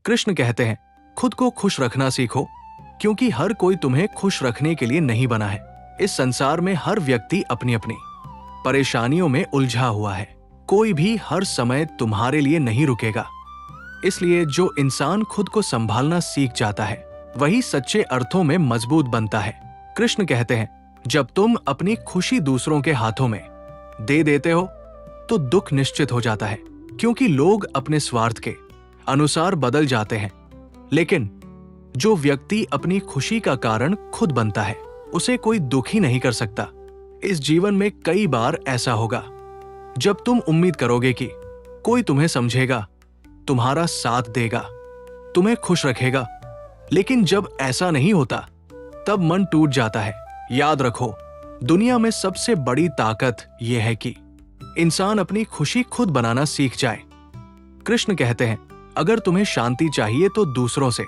कृष्ण कहते हैं, खुद को खुश रखना सीखो, क्योंकि हर कोई तुम्हें खुश रखने के लिए नहीं बना है। इस संसार में हर व्यक्ति अपनी अपनी परेशानियों में उलझा हुआ है। कोई भी हर समय तुम्हारे लिए नहीं रुकेगा। इसलिए जो इंसान खुद को संभालना सीख जाता है वही सच्चे अर्थों में मजबूत बनता है। कृष्ण कहते हैं, जब तुम अपनी खुशी दूसरों के हाथों में दे देते हो तो दुख निश्चित हो जाता है, क्योंकि लोग अपने स्वार्थ के अनुसार बदल जाते हैं। लेकिन जो व्यक्ति अपनी खुशी का कारण खुद बनता है उसे कोई दुख ही नहीं कर सकता। इस जीवन में कई बार ऐसा होगा जब तुम उम्मीद करोगे कि कोई तुम्हें समझेगा, तुम्हारा साथ देगा, तुम्हें खुश रखेगा, लेकिन जब ऐसा नहीं होता तब मन टूट जाता है। याद रखो, दुनिया में सबसे बड़ी ताकत यह है कि इंसान अपनी खुशी खुद बनाना सीख जाए। कृष्ण कहते हैं, अगर तुम्हें शांति चाहिए तो दूसरों से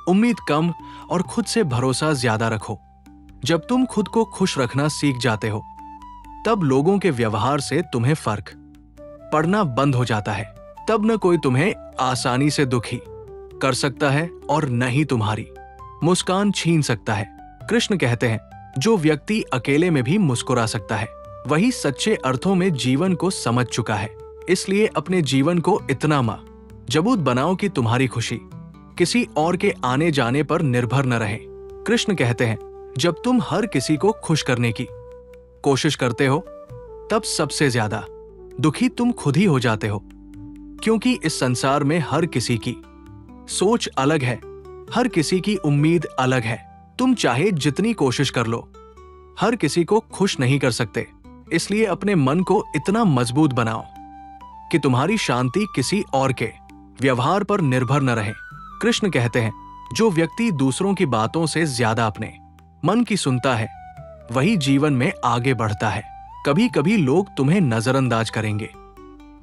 उम्मीद कम और खुद से भरोसा ज्यादा रखो। जब तुम खुद को खुश रखना सीख जाते हो तब लोगों के व्यवहार से तुम्हें फर्क पड़ना बंद हो जाता है। तब न कोई तुम्हें आसानी से दुखी कर सकता है और न ही तुम्हारी मुस्कान छीन सकता है। कृष्ण कहते हैं, जो व्यक्ति अकेले में भी मुस्कुरा सकता है वही सच्चे अर्थों में जीवन को समझ चुका है। इसलिए अपने जीवन को इतना मजबूत बनाओ कि तुम्हारी खुशी किसी और के आने जाने पर निर्भर न रहे। कृष्ण कहते हैं, जब तुम हर किसी को खुश करने की कोशिश करते हो तब सबसे ज्यादा दुखी तुम खुद ही हो जाते हो, क्योंकि इस संसार में हर किसी की सोच अलग है, हर किसी की उम्मीद अलग है। तुम चाहे जितनी कोशिश कर लो, हर किसी को खुश नहीं कर सकते। इसलिए अपने मन को इतना मजबूत बनाओ कि तुम्हारी शांति किसी और के व्यवहार पर निर्भर न रहे। कृष्ण कहते हैं, जो व्यक्ति दूसरों की बातों से ज्यादा अपने मन की सुनता है वही जीवन में आगे बढ़ता है। कभी कभी लोग तुम्हें नजरअंदाज करेंगे,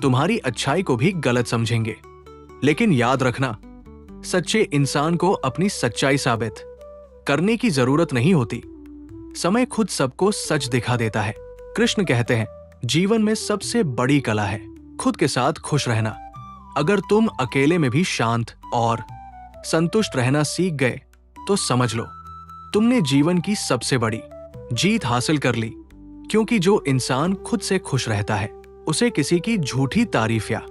तुम्हारी अच्छाई को भी गलत समझेंगे, लेकिन याद रखना, सच्चे इंसान को अपनी सच्चाई साबित करने की जरूरत नहीं होती। समय खुद सबको सच दिखा देता है। कृष्ण कहते हैं, जीवन में सबसे बड़ी कला है खुद के साथ खुश रहना। अगर तुम अकेले में भी शांत और संतुष्ट रहना सीख गए तो समझ लो तुमने जीवन की सबसे बड़ी जीत हासिल कर ली, क्योंकि जो इंसान खुद से खुश रहता है उसे किसी की झूठी तारीफ या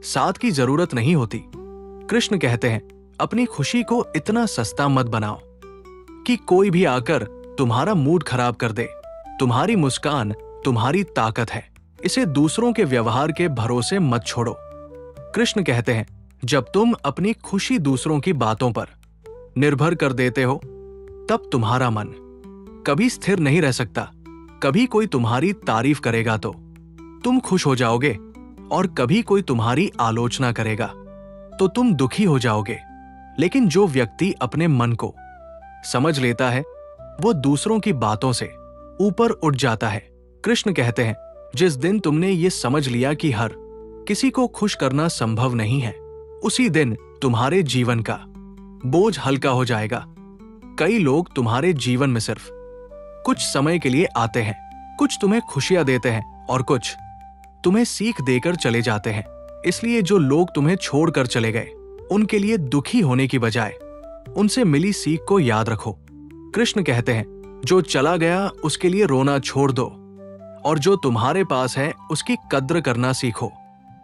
साथ की जरूरत नहीं होती। कृष्ण कहते हैं, अपनी खुशी को इतना सस्ता मत बनाओ कि कोई भी आकर तुम्हारा मूड खराब कर दे। तुम्हारी मुस्कान तुम्हारी ताकत है, इसे दूसरों के व्यवहार के भरोसे मत छोड़ो। कृष्ण कहते हैं, जब तुम अपनी खुशी दूसरों की बातों पर निर्भर कर देते हो तब तुम्हारा मन कभी स्थिर नहीं रह सकता। कभी कोई तुम्हारी तारीफ करेगा तो तुम खुश हो जाओगे, और कभी कोई तुम्हारी आलोचना करेगा तो तुम दुखी हो जाओगे। लेकिन जो व्यक्ति अपने मन को समझ लेता है वो दूसरों की बातों से ऊपर उठ जाता है। कृष्ण कहते हैं, जिस दिन तुमने ये समझ लिया कि हर किसी को खुश करना संभव नहीं है, उसी दिन तुम्हारे जीवन का बोझ हल्का हो जाएगा। कई लोग तुम्हारे जीवन में सिर्फ कुछ समय के लिए आते हैं, कुछ तुम्हें खुशियां देते हैं और कुछ तुम्हें सीख देकर चले जाते हैं। इसलिए जो लोग तुम्हें छोड़कर चले गए उनके लिए दुखी होने की बजाय उनसे मिली सीख को याद रखो। कृष्ण कहते हैं, जो चला गया उसके लिए रोना छोड़ दो, और जो तुम्हारे पास है उसकी कद्र करना सीखो।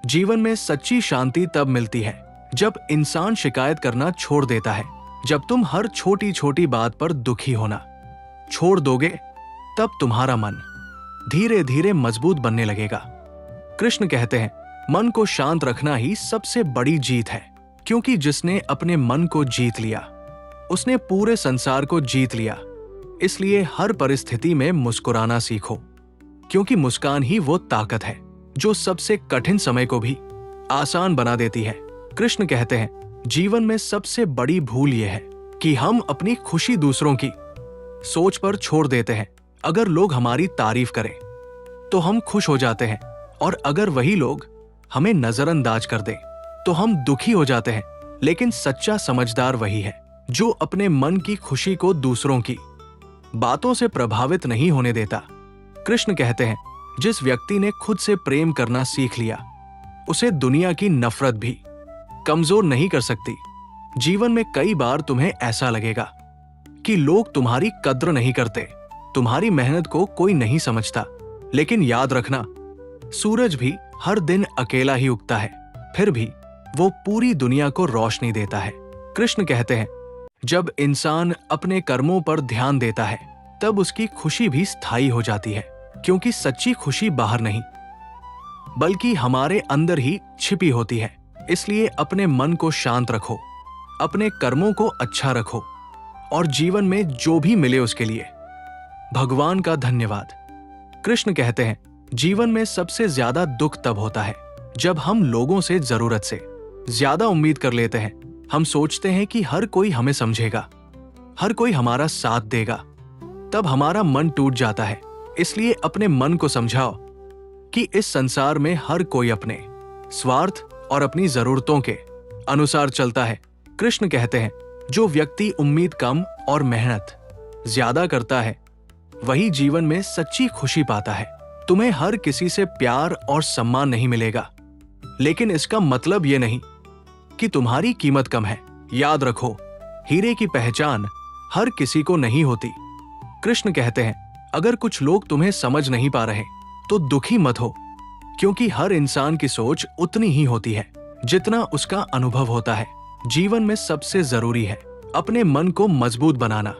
जीवन में सच्ची शांति तब मिलती है जब इंसान शिकायत करना छोड़ देता है। जब तुम हर छोटी छोटी बात पर दुखी होना छोड़ दोगे तब तुम्हारा मन धीरे धीरे मजबूत बनने लगेगा। कृष्ण कहते हैं, मन को शांत रखना ही सबसे बड़ी जीत है, क्योंकि जिसने अपने मन को जीत लिया उसने पूरे संसार को जीत लिया। इसलिए हर परिस्थिति में मुस्कुराना सीखो, क्योंकि मुस्कान ही वो ताकत है जो सबसे कठिन समय को भी आसान बना देती है। कृष्ण कहते हैं, जीवन में सबसे बड़ी भूल यह है कि हम अपनी खुशी दूसरों की सोच पर छोड़ देते हैं। अगर लोग हमारी तारीफ करें तो हम खुश हो जाते हैं, और अगर वही लोग हमें नजरअंदाज कर दे तो हम दुखी हो जाते हैं। लेकिन सच्चा समझदार वही है जो अपने मन की खुशी को दूसरों की बातों से प्रभावित नहीं होने देता। कृष्ण कहते हैं, जिस व्यक्ति ने खुद से प्रेम करना सीख लिया उसे दुनिया की नफरत भी कमजोर नहीं कर सकती। जीवन में कई बार तुम्हें ऐसा लगेगा कि लोग तुम्हारी कद्र नहीं करते, तुम्हारी मेहनत को कोई नहीं समझता। लेकिन याद रखना, सूरज भी हर दिन अकेला ही उगता है, फिर भी वो पूरी दुनिया को रोशनी देता है। कृष्ण कहते हैं, जब इंसान अपने कर्मों पर ध्यान देता है तब उसकी खुशी भी स्थायी हो जाती है, क्योंकि सच्ची खुशी बाहर नहीं बल्कि हमारे अंदर ही छिपी होती है। इसलिए अपने मन को शांत रखो, अपने कर्मों को अच्छा रखो और जीवन में जो भी मिले उसके लिए भगवान का धन्यवाद। कृष्ण कहते हैं, जीवन में सबसे ज्यादा दुख तब होता है जब हम लोगों से जरूरत से ज्यादा उम्मीद कर लेते हैं। हम सोचते हैं कि हर कोई हमें समझेगा, हर कोई हमारा साथ देगा, तब हमारा मन टूट जाता है। इसलिए अपने मन को समझाओ कि इस संसार में हर कोई अपने स्वार्थ और अपनी जरूरतों के अनुसार चलता है। कृष्ण कहते हैं, जो व्यक्ति उम्मीद कम और मेहनत ज्यादा करता है वही जीवन में सच्ची खुशी पाता है। तुम्हें हर किसी से प्यार और सम्मान नहीं मिलेगा, लेकिन इसका मतलब यह नहीं कि तुम्हारी कीमत कम है। याद रखो, हीरे की पहचान हर किसी को नहीं होती। कृष्ण कहते हैं, अगर कुछ लोग तुम्हें समझ नहीं पा रहे तो दुखी मत हो, क्योंकि हर इंसान की सोच उतनी ही होती है जितना उसका अनुभव होता है। जीवन में सबसे जरूरी है अपने मन को मजबूत बनाना।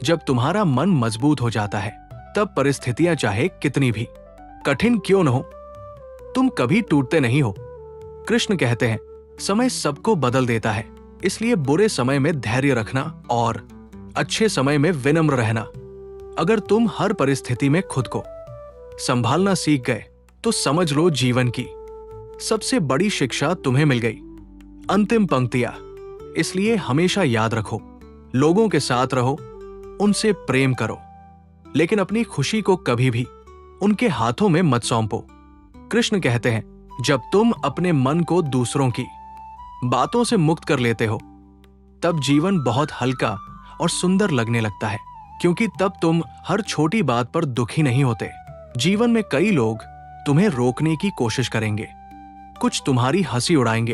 जब तुम्हारा मन मजबूत हो जाता है तब परिस्थितियां चाहे कितनी भी कठिन क्यों न हो, तुम कभी टूटते नहीं हो। कृष्ण कहते हैं, समय सबको बदल देता है, इसलिए बुरे समय में धैर्य रखना और अच्छे समय में विनम्र रहना। अगर तुम हर परिस्थिति में खुद को संभालना सीख गए तो समझ लो जीवन की सबसे बड़ी शिक्षा तुम्हें मिल गई। अंतिम पंक्तियां, इसलिए हमेशा याद रखो, लोगों के साथ रहो, उनसे प्रेम करो, लेकिन अपनी खुशी को कभी भी उनके हाथों में मत सौंपो। कृष्ण कहते हैं, जब तुम अपने मन को दूसरों की बातों से मुक्त कर लेते हो तब जीवन बहुत हल्का और सुंदर लगने लगता है, क्योंकि तब तुम हर छोटी बात पर दुखी नहीं होते। जीवन में कई लोग तुम्हें रोकने की कोशिश करेंगे, कुछ तुम्हारी हंसी उड़ाएंगे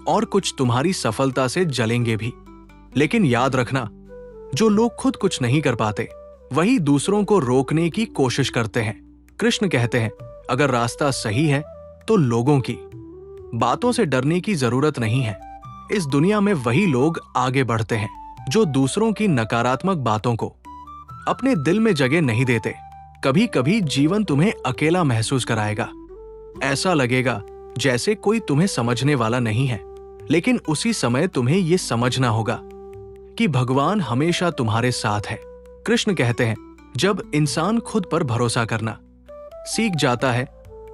और कुछ तुम्हारी सफलता से जलेंगे भी। लेकिन याद रखना, जो लोग खुद कुछ नहीं कर पाते वही दूसरों को रोकने की कोशिश करते हैं। कृष्ण कहते हैं, अगर रास्ता सही है तो लोगों की बातों से डरने की जरूरत नहीं है। इस दुनिया में वही लोग आगे बढ़ते हैं जो दूसरों की नकारात्मक बातों को अपने दिल में जगह नहीं देते। कभी कभी जीवन तुम्हें अकेला महसूस कराएगा, ऐसा लगेगा जैसे कोई तुम्हें समझने वाला नहीं है, लेकिन उसी समय तुम्हें यह समझना होगा कि भगवान हमेशा तुम्हारे साथ है। कृष्ण कहते हैं, जब इंसान खुद पर भरोसा करना सीख जाता है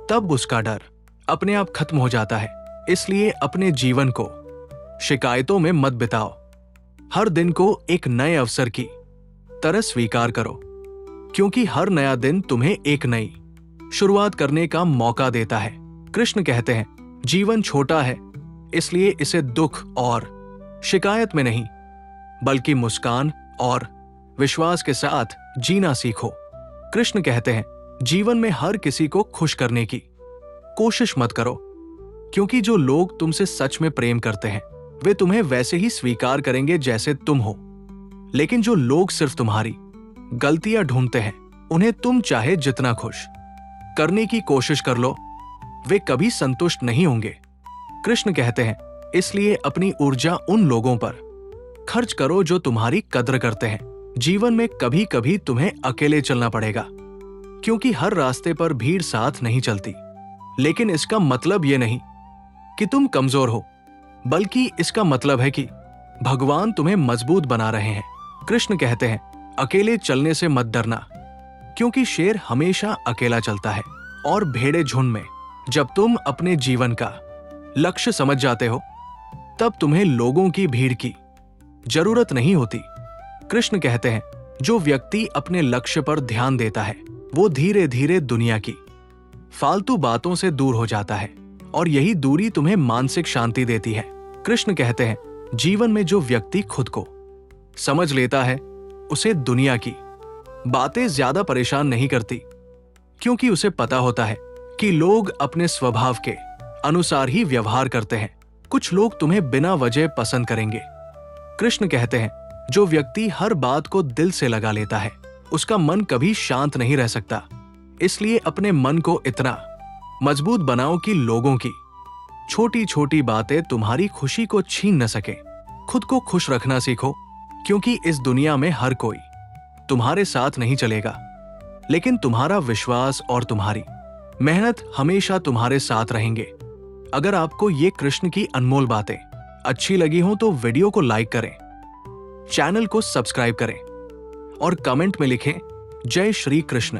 तब उसका डर अपने आप खत्म हो जाता है। इसलिए अपने जीवन को शिकायतों में मत बिताओ, हर दिन को एक नए अवसर की तरह स्वीकार करो, क्योंकि हर नया दिन तुम्हें एक नई शुरुआत करने का मौका देता है। कृष्ण कहते हैं, जीवन छोटा है, इसलिए इसे दुख और शिकायत में नहीं बल्कि मुस्कान और विश्वास के साथ जीना सीखो। कृष्ण कहते हैं, जीवन में हर किसी को खुश करने की कोशिश मत करो, क्योंकि जो लोग तुमसे सच में प्रेम करते हैं वे तुम्हें वैसे ही स्वीकार करेंगे जैसे तुम हो। लेकिन जो लोग सिर्फ तुम्हारी गलतियां ढूंढते हैं, उन्हें तुम चाहे जितना खुश करने की कोशिश कर लो, वे कभी संतुष्ट नहीं होंगे। कृष्ण कहते हैं, इसलिए अपनी ऊर्जा उन लोगों पर खर्च करो जो तुम्हारी कद्र करते हैं। जीवन में कभी कभी तुम्हें अकेले चलना पड़ेगा, क्योंकि हर रास्ते पर भीड़ साथ नहीं चलती। लेकिन इसका मतलब यह नहीं कि तुम कमजोर हो, बल्कि इसका मतलब है कि भगवान तुम्हें मजबूत बना रहे हैं। कृष्ण कहते हैं, अकेले चलने से मत डरना, क्योंकि शेर हमेशा अकेला चलता है और भेड़े झुंड में। जब तुम अपने जीवन का लक्ष्य समझ जाते हो तब तुम्हें लोगों की भीड़ की जरूरत नहीं होती। कृष्ण कहते हैं, जो व्यक्ति अपने लक्ष्य पर ध्यान देता है वो धीरे धीरे दुनिया की फालतू बातों से दूर हो जाता है और यही दूरी तुम्हें मानसिक शांति देती है। कृष्ण कहते हैं, जीवन में जो व्यक्ति खुद को समझ लेता है उसे दुनिया की बातें ज्यादा परेशान नहीं करती, क्योंकि उसे पता होता है कि लोग अपने स्वभाव के अनुसार ही व्यवहार करते हैं। कुछ लोग तुम्हें बिना वजह पसंद करेंगे। कृष्ण कहते हैं, जो व्यक्ति हर बात को दिल से लगा लेता है उसका मन कभी शांत नहीं रह सकता। इसलिए अपने मन को इतना मजबूत बनाओ कि लोगों की छोटी छोटी बातें तुम्हारी खुशी को छीन न सके। खुद को खुश रखना सीखो, क्योंकि इस दुनिया में हर कोई तुम्हारे साथ नहीं चलेगा, लेकिन तुम्हारा विश्वास और तुम्हारी मेहनत हमेशा तुम्हारे साथ रहेंगे। अगर आपको ये कृष्ण की अनमोल बातें अच्छी लगी हो तो वीडियो को लाइक करें, चैनल को सब्सक्राइब करें और कमेंट में लिखें जय श्री कृष्ण।